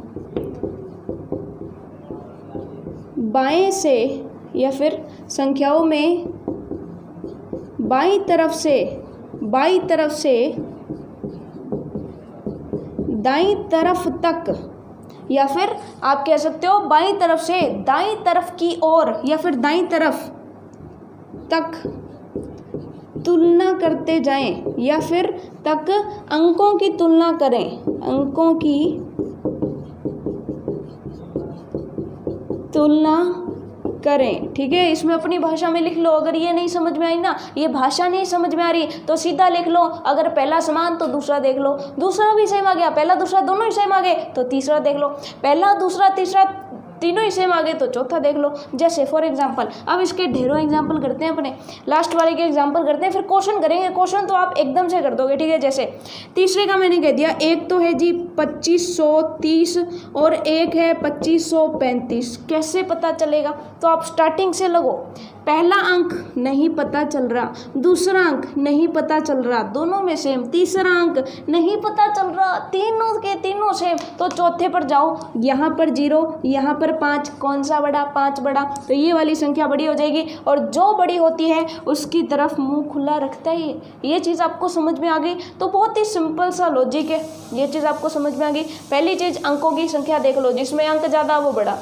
बाएं से या फिर संख्याओं में बाईं तरफ से दाईं तरफ तक, या फिर आप कह सकते हो बाईं तरफ से दाईं तरफ की ओर या फिर दाईं तरफ तक तुलना करते जाएं, या फिर तक अंकों की तुलना करें, अंकों की तुलना करें। ठीक है, इसमें अपनी भाषा में लिख लो। अगर ये नहीं समझ में आई ना, ये भाषा नहीं समझ में आ रही, तो सीधा लिख लो। अगर पहला समान तो दूसरा देख लो, दूसरा भी सेम आ गया, पहला दूसरा दोनों ही सेम आ गए तो तीसरा देख लो, पहला दूसरा तीसरा तीनों ही सेम आ गए तो चौथा देख लो। जैसे फॉर एग्जांपल, अब इसके ढेरों एग्जांपल करते हैं, अपने लास्ट वाले के एग्जांपल करते हैं, फिर क्वेश्चन करेंगे। क्वेश्चन तो आप एकदम से कर दोगे। ठीक है, जैसे तीसरे का मैंने कह दिया, एक तो है जी 2530 और एक है 2535। कैसे पता चलेगा? तो आप स्टार्टिंग से लगो। पहला अंक नहीं पता चल रहा, दूसरा अंक नहीं पता चल रहा, दोनों में सेम, तीसरा अंक नहीं पता चल रहा, तीनों के तीनों सेम, तो चौथे पर जाओ। यहाँ पर 0, यहाँ पर 5, कौन सा बड़ा? 5 बड़ा, तो ये वाली संख्या बड़ी हो जाएगी, और जो बड़ी होती है उसकी तरफ मुंह खुला रखता है। ये चीज़ आपको समझ में आ गई? तो बहुत ही सिंपल सा लॉजिक है, ये चीज़ आपको समझ में आ गई। पहली चीज़, अंकों की संख्या देख लो, जिसमें अंक ज़्यादा वो बड़ा।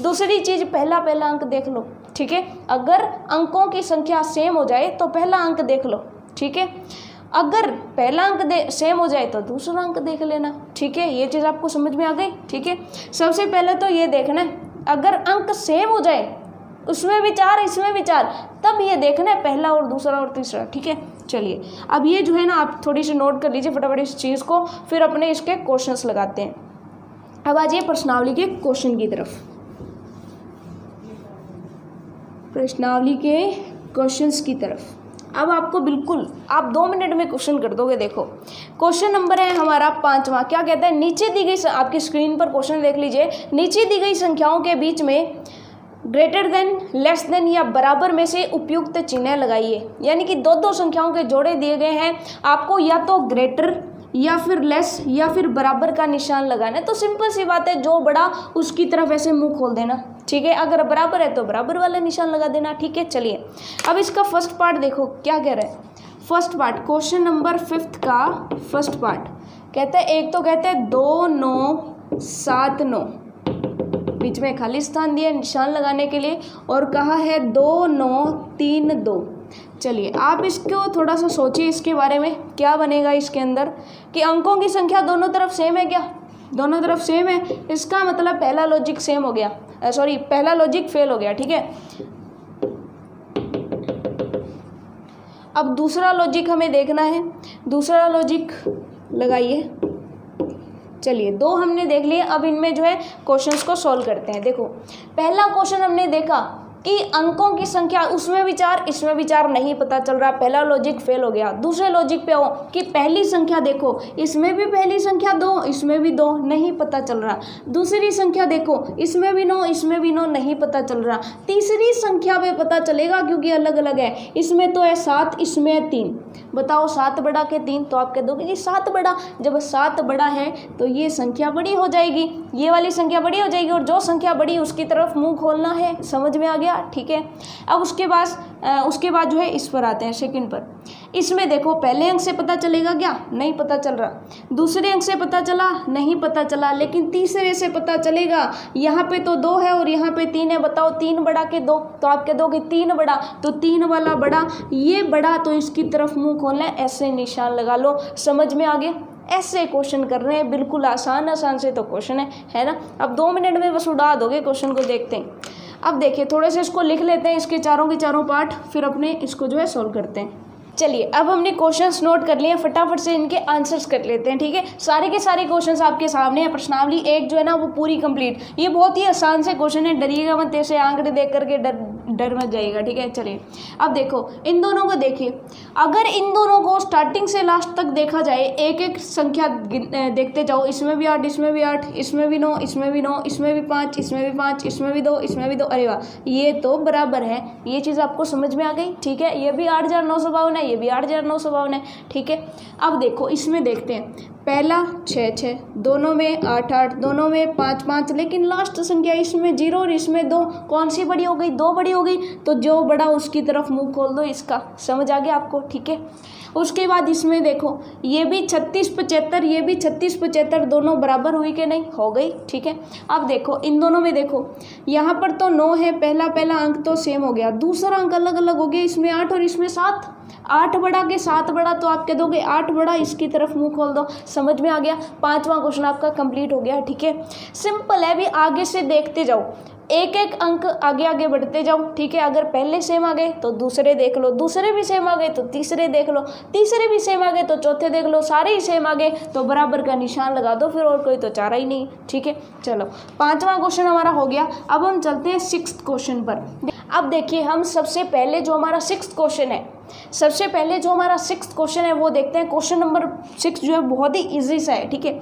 दूसरी चीज़, पहला अंक देख लो। ठीक है, अगर अंकों की संख्या सेम हो जाए तो पहला अंक देख लो। ठीक है, अगर पहला अंक सेम हो जाए तो दूसरा अंक देख लेना। ठीक है, ये चीज़ आपको समझ में आ गई? ठीक है, सबसे पहले तो ये देखना है, अगर अंक सेम हो जाए, उसमें भी 4 इसमें भी 4, तब ये देखना है पहला और दूसरा और तीसरा। ठीक है, चलिए अब ये जो है ना, आप थोड़ी सी नोट कर लीजिए फटाफट इस चीज़ को, फिर अपने इसके क्वेश्चंस लगाते हैं। अब आ जाइए प्रश्नावली के क्वेश्चन की तरफ। प्रश्नावली के क्वेश्चंस की तरफ अब आपको बिल्कुल, आप 2 मिनट में क्वेश्चन कर दोगे। देखो, क्वेश्चन नंबर है हमारा 5वां। क्या कहता है? नीचे दी गई, आपकी स्क्रीन पर क्वेश्चन देख लीजिए, नीचे दी गई संख्याओं के बीच में ग्रेटर देन, लेस देन या बराबर में से उपयुक्त चिन्ह लगाइए। यानी कि 2 संख्याओं के जोड़े दिए गए हैं, आपको या तो ग्रेटर या फिर लेस या फिर बराबर का निशान लगाना है। तो सिंपल सी बात है, जो बड़ा उसकी तरफ ऐसे मुंह खोल देना। ठीक है, अगर बराबर है तो बराबर वाला निशान लगा देना। ठीक है, चलिए अब इसका फर्स्ट पार्ट देखो क्या कह रहा है। फर्स्ट पार्ट, क्वेश्चन नंबर 5 का फर्स्ट पार्ट कहता है, एक तो कहते हैं 2 9 7 9, बीच में खाली स्थान दिया निशान लगाने के लिए, और कहा है 2 9 3 2। चलिए आप इसको थोड़ा सा सोचिए, इसके बारे में क्या बनेगा इसके अंदर, कि अंकों की संख्या दोनों तरफ सेम है क्या? दोनों तरफ सेम है, इसका मतलब पहला लॉजिक सेम हो गया, सॉरी पहला लॉजिक फेल हो गया। ठीक है, अब दूसरा लॉजिक हमें देखना है, दूसरा लॉजिक लगाइए। चलिए 2 हमने देख लिए, अब इनमें जो है क्वेश्चंस को सॉल्व करते हैं। देखो, पहला क्वेश्चन हमने देखा कि अंकों की संख्या, उसमें भी 4 इसमें भी 4, नहीं पता चल रहा, पहला लॉजिक फेल हो गया। दूसरे लॉजिक पे हो कि पहली संख्या देखो, इसमें भी पहली संख्या 2 इसमें भी 2, नहीं पता चल रहा। दूसरी संख्या देखो, इसमें भी 9 इसमें भी 9, नहीं पता चल रहा। तीसरी संख्या पे पता चलेगा क्योंकि अलग अलग है, इसमें तो है 7 इसमें है 3। बताओ 7 बड़ा के 3, तो आप कह दोगे कि 7 बड़ा। जब 7 बड़ा है तो ये संख्या बड़ी हो जाएगी, ये वाली संख्या बड़ी हो जाएगी, और जो संख्या बड़ी उसकी तरफ मुंह खोलना है। समझ में आ गया? ठीक है, अब उसके बाद जो है इस पर आते हैं, सेकंड पर। इसमें देखो, पहले अंक से पता चलेगा क्या? नहीं पता चल रहा। दूसरे अंक से पता चला? नहीं पता चला। लेकिन तीसरे से पता चलेगा, यहाँ पे तो 2 है और यहाँ पे 3 है। बताओ 3 बड़ा के 2, तो आप कह दोगे 3 बड़ा, तो 3 वाला बड़ा, ये बड़ा, तो इसकी तरफ मुंह खोलना है, ऐसे निशान लगा लो। समझ में आ गया? ऐसे क्वेश्चन कर रहे हैं, बिल्कुल आसान से तो क्वेश्चन है ना। अब 2 मिनट में बस उड़ा दोगे क्वेश्चन को। देखते हैं, अब देखिए थोड़े से इसको लिख लेते हैं, इसके चारों के चारों पार्ट, फिर अपने इसको जो है सॉल्व करते हैं। चलिए अब हमने क्वेश्चंस नोट कर लिए, फटाफट से इनके आंसर्स कर लेते हैं। ठीक है, सारे के सारे क्वेश्चंस आपके सामने हैं। प्रश्नावली 1 जो है ना वो पूरी कंप्लीट। ये बहुत ही आसान से क्वेश्चन है, डरिएगा मत, ऐसे आंकड़े देख करके डर मत जाइएगा। ठीक है, चलिए अब देखो, इन दोनों को देखिए। अगर इन दोनों को स्टार्टिंग से लास्ट तक देखा जाए, एक एक संख्या देखते जाओ, इसमें भी 8 इसमें भी 8, इसमें भी 9 इसमें भी 9, इसमें भी 5 इसमें भी 5, इसमें भी 2 इसमें भी 2। अरे वाह, ये तो बराबर है। ये चीज़ आपको समझ में आ गई? ठीक है, ये भी 8952 है, ये भी 8,952 है। ठीक है, अब देखो इसमें देखते हैं, पहला 6 6, दोनों में 8 8, दोनों में 5 5, लेकिन लास्ट संख्या इसमें 0 और इसमें 2, कौन सी बड़ी हो गई? 2 बड़ी हो गई। तो जो बड़ा उसकी तरफ मुंह खोल दो इसका। समझ आ गया आपको? ठीक है, उसके बाद इसमें देखो, ये भी 36 75, ये भी 36 75, दोनों बराबर हुई कि नहीं? हो गई। ठीक है, अब देखो इन दोनों में देखो, यहाँ पर तो 9 है, पहला अंक तो सेम हो गया, दूसरा अंक अलग अलग हो गया, इसमें 8 और इसमें 7। 8 बड़ा के 7 बड़ा, तो आप कह दोगे 8 बड़ा, इसकी तरफ मुंह खोल दो। समझ में आ गया? 5वां क्वेश्चन आपका कंप्लीट हो गया। ठीक है, सिंपल है, भी आगे से देखते जाओ, एक एक अंक आगे आगे बढ़ते जाओ। ठीक है, अगर पहले सेम आ गए तो दूसरे देख लो, दूसरे भी सेम आ गए तो तीसरे देख लो, तीसरे भी सेम आ गए तो चौथे देख लो, सारे ही सेम आ गए तो बराबर का निशान लगा दो, फिर और कोई तो चारा ही नहीं। ठीक है, चलो 5वां क्वेश्चन हमारा हो गया। अब हम चलते हैं 6th क्वेश्चन पर। अब देखिए, हम सबसे पहले जो हमारा 6th क्वेश्चन है, सबसे पहले जो हमारा 6th क्वेश्चन है वो देखते हैं। क्वेश्चन नंबर 6 जो है बहुत ही ईजी सा है। ठीक है,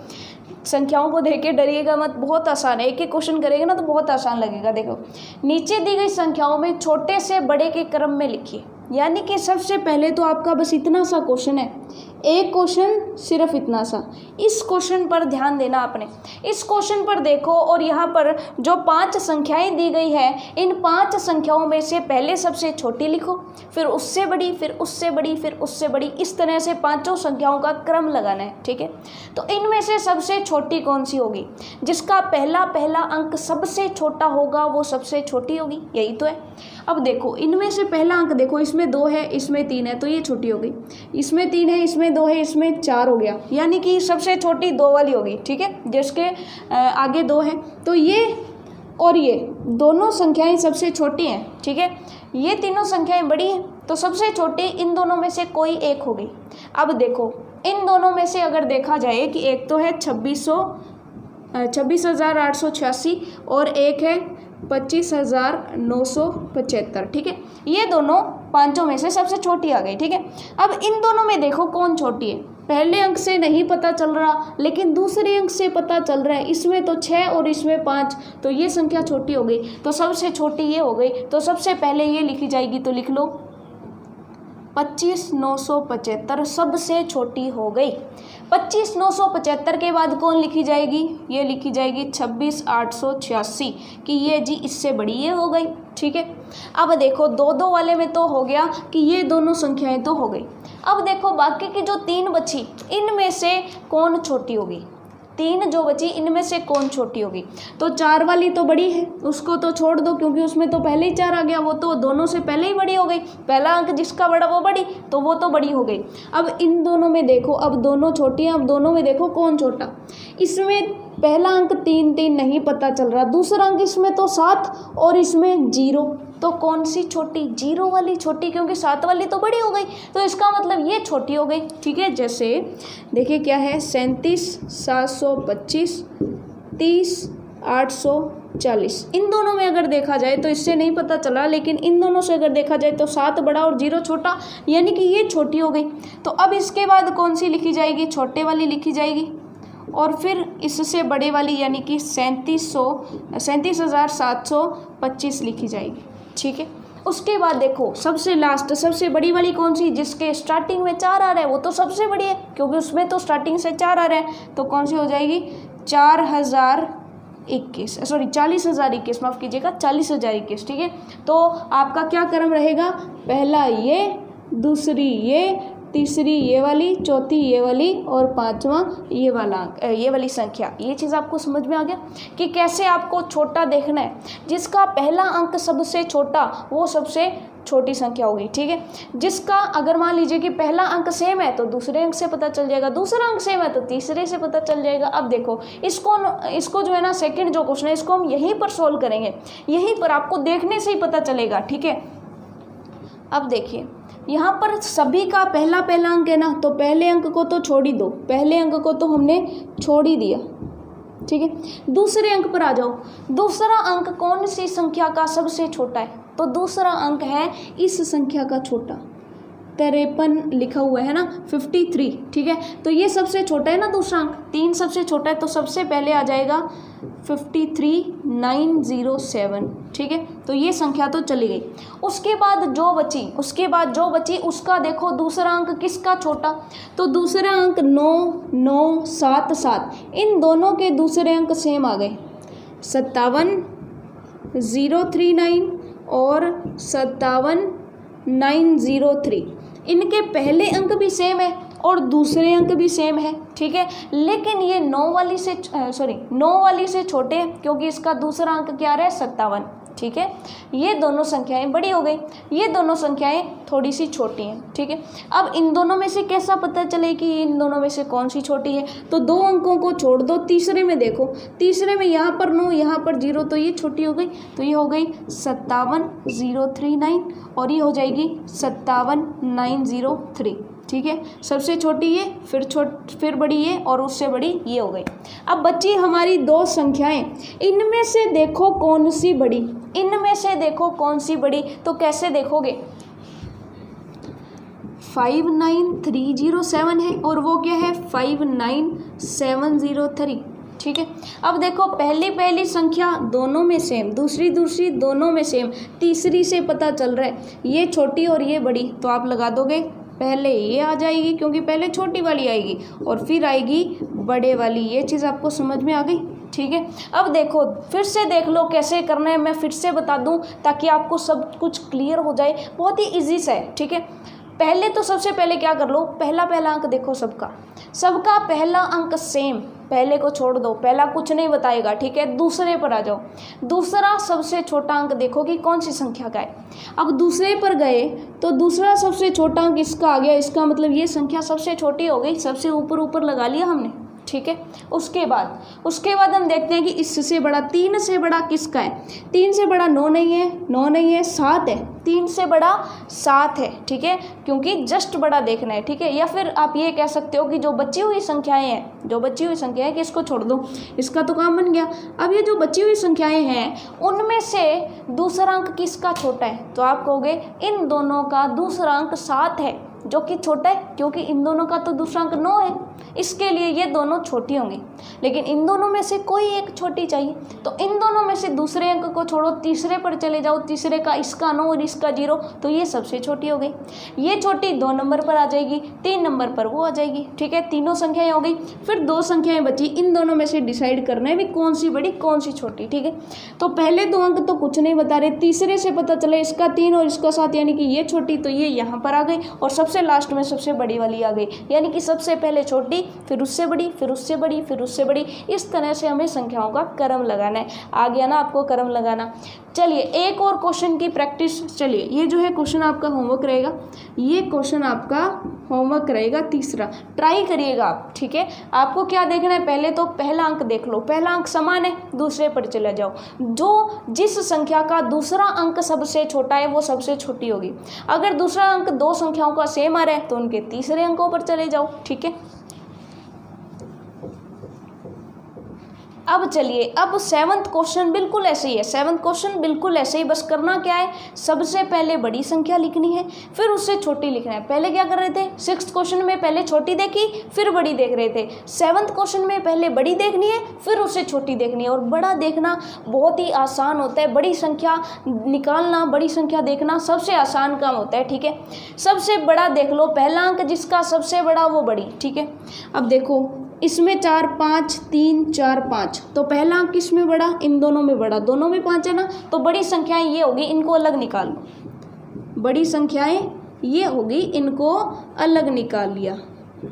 संख्याओं को देख के डरिएगा मत, बहुत आसान है, एक एक क्वेश्चन करेंगे ना तो बहुत आसान लगेगा। देखो, नीचे दी गई संख्याओं में छोटे से बड़े के क्रम में लिखिए। यानी कि सबसे पहले तो आपका बस इतना सा क्वेश्चन है, एक क्वेश्चन सिर्फ इतना सा। इस क्वेश्चन पर ध्यान देना आपने, इस क्वेश्चन पर देखो, और यहाँ पर जो 5 संख्याएं दी गई है, इन 5 संख्याओं में से पहले सबसे छोटी लिखो, फिर उससे बड़ी, फिर उससे बड़ी, फिर उससे बड़ी, इस तरह से 5 संख्याओं का क्रम लगाना है। ठीक है, तो इनमें से सबसे छोटी कौन सी होगी? जिसका पहला अंक सबसे छोटा होगा वो सबसे छोटी होगी, यही तो है। अब देखो, इनमें से पहला अंक देखो, इसमें 2 है, इसमें 3 है, तो ये छोटी हो गई। इसमें 3 है, इसमें 2 है, इसमें 4 हो गया, यानी कि सबसे छोटी 2 वाली होगी। ठीक है, जिसके आगे 2 है, तो ये और ये दोनों संख्याएं सबसे छोटी हैं। ठीक है, ये तीनों संख्याएं बड़ी हैं, तो सबसे छोटी इन दोनों में से कोई एक होगी। अब देखो, इन दोनों में से अगर देखा जाए कि एक तो है 26,886 और एक है 25,975। ठीक है, ये दोनों 5 में से सबसे छोटी आ गई। ठीक है, अब इन दोनों में देखो कौन छोटी है। पहले अंक से नहीं पता चल रहा, लेकिन दूसरे अंक से पता चल रहा है। इसमें तो 6 और इसमें 5, तो ये संख्या छोटी हो गई, तो सबसे छोटी ये हो गई। तो सबसे पहले ये लिखी जाएगी, तो लिख लो 25,975 सबसे छोटी हो गई। 25,975 के बाद कौन लिखी जाएगी? ये लिखी जाएगी 26,886 कि ये जी इससे बड़ी ये हो गई। ठीक है, अब देखो 2 वाले में तो हो गया कि ये दोनों संख्याएं तो हो गई। अब देखो बाकी की जो 3 बची, इनमें से कौन छोटी होगी? 3 जो बची, इनमें से कौन छोटी होगी? तो 4 वाली तो बड़ी है, उसको तो छोड़ दो, क्योंकि उसमें तो पहले ही 4 आ गया, वो तो दोनों से पहले ही बड़ी हो गई। पहला अंक जिसका बड़ा वो बड़ी, तो वो तो बड़ी हो गई। अब इन दोनों में देखो, अब दोनों छोटी हैं, अब दोनों में देखो कौन छोटा। इसमें पहला अंक 3 नहीं पता चल रहा, दूसरा अंक इसमें तो 7 और इसमें 0, तो कौन सी छोटी? 0 वाली छोटी, क्योंकि 7 वाली तो बड़ी हो गई, तो इसका मतलब ये छोटी हो गई। ठीक है, जैसे देखिए क्या है, 37,725, 30,840। इन दोनों में अगर देखा जाए तो इससे नहीं पता चला, लेकिन इन दोनों से अगर देखा जाए तो 7 बड़ा और 0 छोटा, यानी कि ये छोटी हो गई। तो अब इसके बाद कौन सी लिखी जाएगी? छोटे वाली लिखी जाएगी, और फिर इससे बड़े वाली यानी कि 37,725 लिखी जाएगी। ठीक है, उसके बाद देखो सबसे लास्ट सबसे बड़ी वाली कौन सी? जिसके स्टार्टिंग में 4 आ रहा है वो तो सबसे बड़ी है, क्योंकि उसमें तो स्टार्टिंग से 4 आ रहा है। तो कौन सी हो जाएगी? 40,021, माफ़ कीजिएगा, 40,021। ठीक है, तो आपका क्या क्रम रहेगा? पहला ये, दूसरी ये, तीसरी ये वाली, चौथी ये वाली और 5वां ये वाली संख्या। ये चीज़ आपको समझ में आ गया कि कैसे आपको छोटा देखना है। जिसका पहला अंक सबसे छोटा वो सबसे छोटी संख्या होगी। ठीक है, जिसका अगर मान लीजिए कि पहला अंक सेम है तो दूसरे अंक से पता चल जाएगा, दूसरा अंक सेम है तो तीसरे से पता चल जाएगा। अब देखो इसको जो है ना, सेकंड जो क्वेश्चन है इसको हम यहीं पर सोल्व करेंगे, यहीं पर आपको देखने से ही पता चलेगा। ठीक है, अब देखिए यहाँ पर सभी का पहला अंक है ना, तो पहले अंक को तो छोड़ ही दो, पहले अंक को तो हमने छोड़ ही दिया। ठीक है, दूसरे अंक पर आ जाओ। दूसरा अंक कौन सी संख्या का सबसे छोटा है? तो दूसरा अंक है इस संख्या का छोटा, 53 लिखा हुआ है ना, 53। ठीक है, तो ये सबसे छोटा है ना दूसरा अंक, 3 सबसे छोटा है, तो सबसे पहले आ जाएगा 53 907, ठीक है। तो ये संख्या तो चली गई। उसके बाद जो बची उसका देखो दूसरा अंक किसका छोटा, तो दूसरा अंक 9977, इन दोनों के दूसरे अंक सेम आ गए, 57039 और 57903। इनके पहले अंक भी सेम है और दूसरे अंक भी सेम है, ठीक है। लेकिन ये 9 वाली से छोटे हैं क्योंकि इसका दूसरा अंक क्या रहा है, 57, ठीक है। ये दोनों संख्याएं बड़ी हो गई, ये दोनों संख्याएं थोड़ी सी छोटी हैं, ठीक है। अब इन दोनों में से कैसा पता चले कि इन दोनों में से कौन सी छोटी है, तो 2 अंकों को छोड़ दो, तीसरे में देखो, तीसरे में यहाँ पर 9 यहाँ पर 0, तो ये छोटी हो गई, तो ये हो गई 57039 और ये हो जाएगी 57903, ठीक है। सबसे छोटी ये, फिर बड़ी ये और उससे बड़ी ये हो गई। अब बची हमारी 2 संख्याएं, इनमें से देखो कौन सी बड़ी, तो कैसे देखोगे, 59307 है और वो क्या है 59703, ठीक है। अब देखो पहली संख्या दोनों में सेम, दूसरी दोनों में सेम, तीसरी से पता चल रहा है ये छोटी और ये बड़ी, तो आप लगा दोगे, पहले ये आ जाएगी क्योंकि पहले छोटी वाली आएगी और फिर आएगी बड़े वाली। ये चीज़ आपको समझ में आ गई, ठीक है। अब देखो फिर से देख लो कैसे करना है, मैं फिर से बता दूं ताकि आपको सब कुछ क्लियर हो जाए, बहुत ही इजी सा है, ठीक है। पहले तो सबसे पहले क्या कर लो, पहला अंक देखो, सबका पहला अंक सेम, पहले को छोड़ दो, पहला कुछ नहीं बताएगा, ठीक है। दूसरे पर आ जाओ, दूसरा सबसे छोटा अंक देखो कि कौन सी संख्या का है। अब दूसरे पर गए तो दूसरा सबसे छोटा अंक इसका आ गया, इसका मतलब ये संख्या सबसे छोटी हो गई, सबसे ऊपर लगा लिया हमने, ठीक है। उसके बाद हम देखते हैं कि इससे बड़ा, 3 से बड़ा किसका है, 3 से बड़ा 9 नहीं है 7 है, 3 से बड़ा 7 है, ठीक है, क्योंकि जस्ट बड़ा देखना है, ठीक है। या फिर आप ये कह सकते हो कि जो बची हुई संख्याएं हैं कि इसको छोड़ दो, इसका तो काम बन गया। अब ये जो बची हुई संख्याएं हैं उनमें से दूसरा अंक किसका छोटा है, तो आप कहोगे इन दोनों का दूसरा अंक 7 है, जो कि छोटा है क्योंकि इन दोनों का तो दूसरा अंक 9 है, इसके लिए ये दोनों छोटी होंगी। लेकिन इन दोनों में से कोई एक छोटी चाहिए, तो इन दोनों में से दूसरे अंक को छोड़ो, तीसरे पर चले जाओ, तीसरे का इसका 9 और इसका 0, तो ये सबसे छोटी हो गई। ये छोटी 2 नंबर पर आ जाएगी, 3 नंबर पर वो आ जाएगी, ठीक है। तीनों संख्याएं हो गई, फिर 2 संख्याएं बची, इन दोनों में से डिसाइड करना है भी कौन सी बड़ी कौन सी छोटी, ठीक है। तो पहले 2 अंक तो कुछ नहीं बता रहे, तीसरे से पता चला इसका 3 और इसका 7, यानी कि ये छोटी, तो ये यहाँ पर आ गई और सबसे लास्ट में सबसे बड़ी वाली आ गई, यानी कि सबसे पहले छोटी, फिर उससे बड़ी, फिर उससे बड़ी, फिर उससे बड़ी। इस तरह से हमें संख्याओं का क्रम लगाना है। आ गया ना आपको क्रम लगाना। चलिए एक और क्वेश्चन की प्रैक्टिस। चलिए ये जो है क्वेश्चन आपका होमवर्क रहेगा, ये क्वेश्चन आपका होमवर्क रहेगा तीसरा, ट्राई करिएगा आप, ठीक है। आपको क्या देखना है, पहले तो पहला अंक देख लो, पहला अंक समान है, दूसरे पर चले जाओ, जिस संख्या का दूसरा अंक सबसे छोटा है वो सबसे छोटी होगी। अगर दूसरा अंक 2 संख्याओं का सेम आ रहा है तो उनके तीसरे अंकों पर चले जाओ, ठीक है। अब चलिए, अब 7वां क्वेश्चन बिल्कुल ऐसे ही है, 7वां क्वेश्चन बिल्कुल ऐसे ही, बस करना क्या है, सबसे पहले बड़ी संख्या लिखनी है, फिर उससे छोटी लिखना है। पहले क्या कर रहे थे, 6th क्वेश्चन में पहले छोटी देखी फिर बड़ी देख रहे थे, 7th क्वेश्चन में पहले बड़ी देखनी है फिर उससे छोटी देखनी है। और बड़ा देखना बहुत ही आसान होता है, बड़ी संख्या निकालना, बड़ी संख्या देखना सबसे आसान काम होता है, ठीक है। सबसे बड़ा देख लो, पहला अंक जिसका सबसे बड़ा वो बड़ी, ठीक है। अब देखो इसमें 4 5 3 4 5, तो पहला अंक किसमें बड़ा, इन दोनों में बड़ा, दोनों में 5 है ना, तो बड़ी संख्याएं ये होगी, इनको अलग निकाल लो, बड़ी संख्याएं ये होगी, इनको अलग निकाल लिया,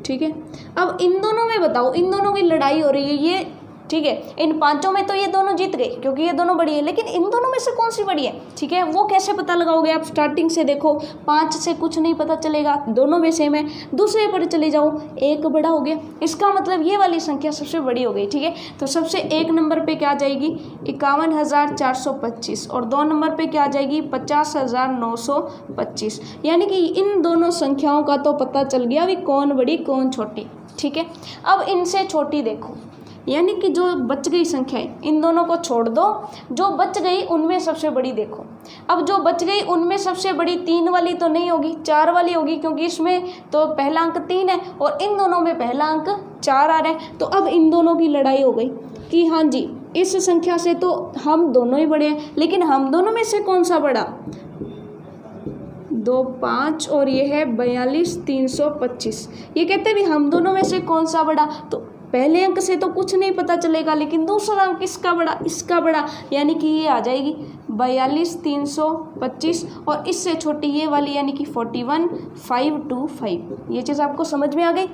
ठीक है। अब इन दोनों में बताओ, इन दोनों की लड़ाई हो रही है, ये ठीक है, इन 5 में तो ये दोनों जीत गए क्योंकि ये दोनों बड़ी है, लेकिन इन दोनों में से कौन सी बड़ी है, ठीक है। वो कैसे पता लगाओगे आप, स्टार्टिंग से देखो, 5 से कुछ नहीं पता चलेगा, दोनों में सेम है, दूसरे पर चले जाओ, एक बड़ा हो गया, इसका मतलब ये वाली संख्या सबसे बड़ी हो गई, ठीक है। तो सबसे 1 नंबर पे क्या आ जाएगी 51,425 और 2 नंबर पे क्या आ जाएगी 50,925, यानी कि इन दोनों संख्याओं का तो पता चल गया भी कौन बड़ी कौन छोटी, ठीक है। अब इनसे छोटी देखो, यानी कि जो बच गई संख्याएं, इन दोनों को छोड़ दो, जो बच गई उनमें सबसे बड़ी देखो। अब जो बच गई उनमें सबसे बड़ी 3 वाली तो नहीं होगी, 4 वाली होगी, क्योंकि इसमें तो पहला अंक 3 है और इन दोनों में पहला अंक 4 आ रहा है। तो अब इन दोनों की लड़ाई हो गई कि हाँ जी, इस संख्या से तो हम दोनों ही बड़े हैं, लेकिन हम दोनों में से कौन सा बड़ा? 2 5 और ये है 42 325। ये कहते हैं भी हम दोनों में से कौन सा बड़ा, तो पहले अंक से तो कुछ नहीं पता चलेगा, लेकिन दूसरा अंक किसका बड़ा? इसका बड़ा, यानी कि ये आ जाएगी 42 325 और इससे छोटी ये वाली यानी कि 41 525। ये चीज़ आपको समझ में आ गई।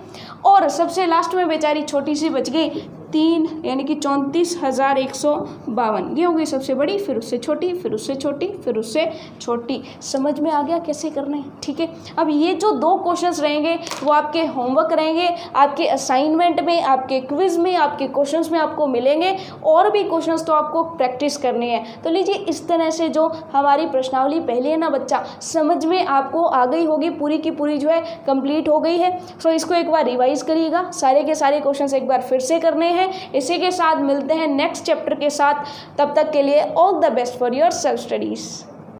और सबसे लास्ट में बेचारी छोटी सी बच गई 3 यानी कि 34,152। ये हो गई सबसे बड़ी, फिर उससे छोटी, फिर उससे छोटी, फिर उससे छोटी। समझ में आ गया कैसे करना है? ठीक है। अब ये जो 2 क्वेश्चंस रहेंगे वो आपके होमवर्क रहेंगे, आपके असाइनमेंट में, आपके क्विज में, आपके क्वेश्चंस में आपको मिलेंगे। और भी क्वेश्चंस तो आपको प्रैक्टिस करनी है। तो लीजिए इस तरह से जो हमारी प्रश्नावली पहले है ना बच्चा, समझ में आपको आ गई होगी, पूरी की पूरी जो है कंप्लीट हो गई है। सो इसको एक बार रिवाइज करिएगा, सारे के सारे क्वेश्चंस एक बार फिर से करने हैं। इसी के साथ मिलते हैं नेक्स्ट चैप्टर के साथ। तब तक के लिए all the best for your self studies.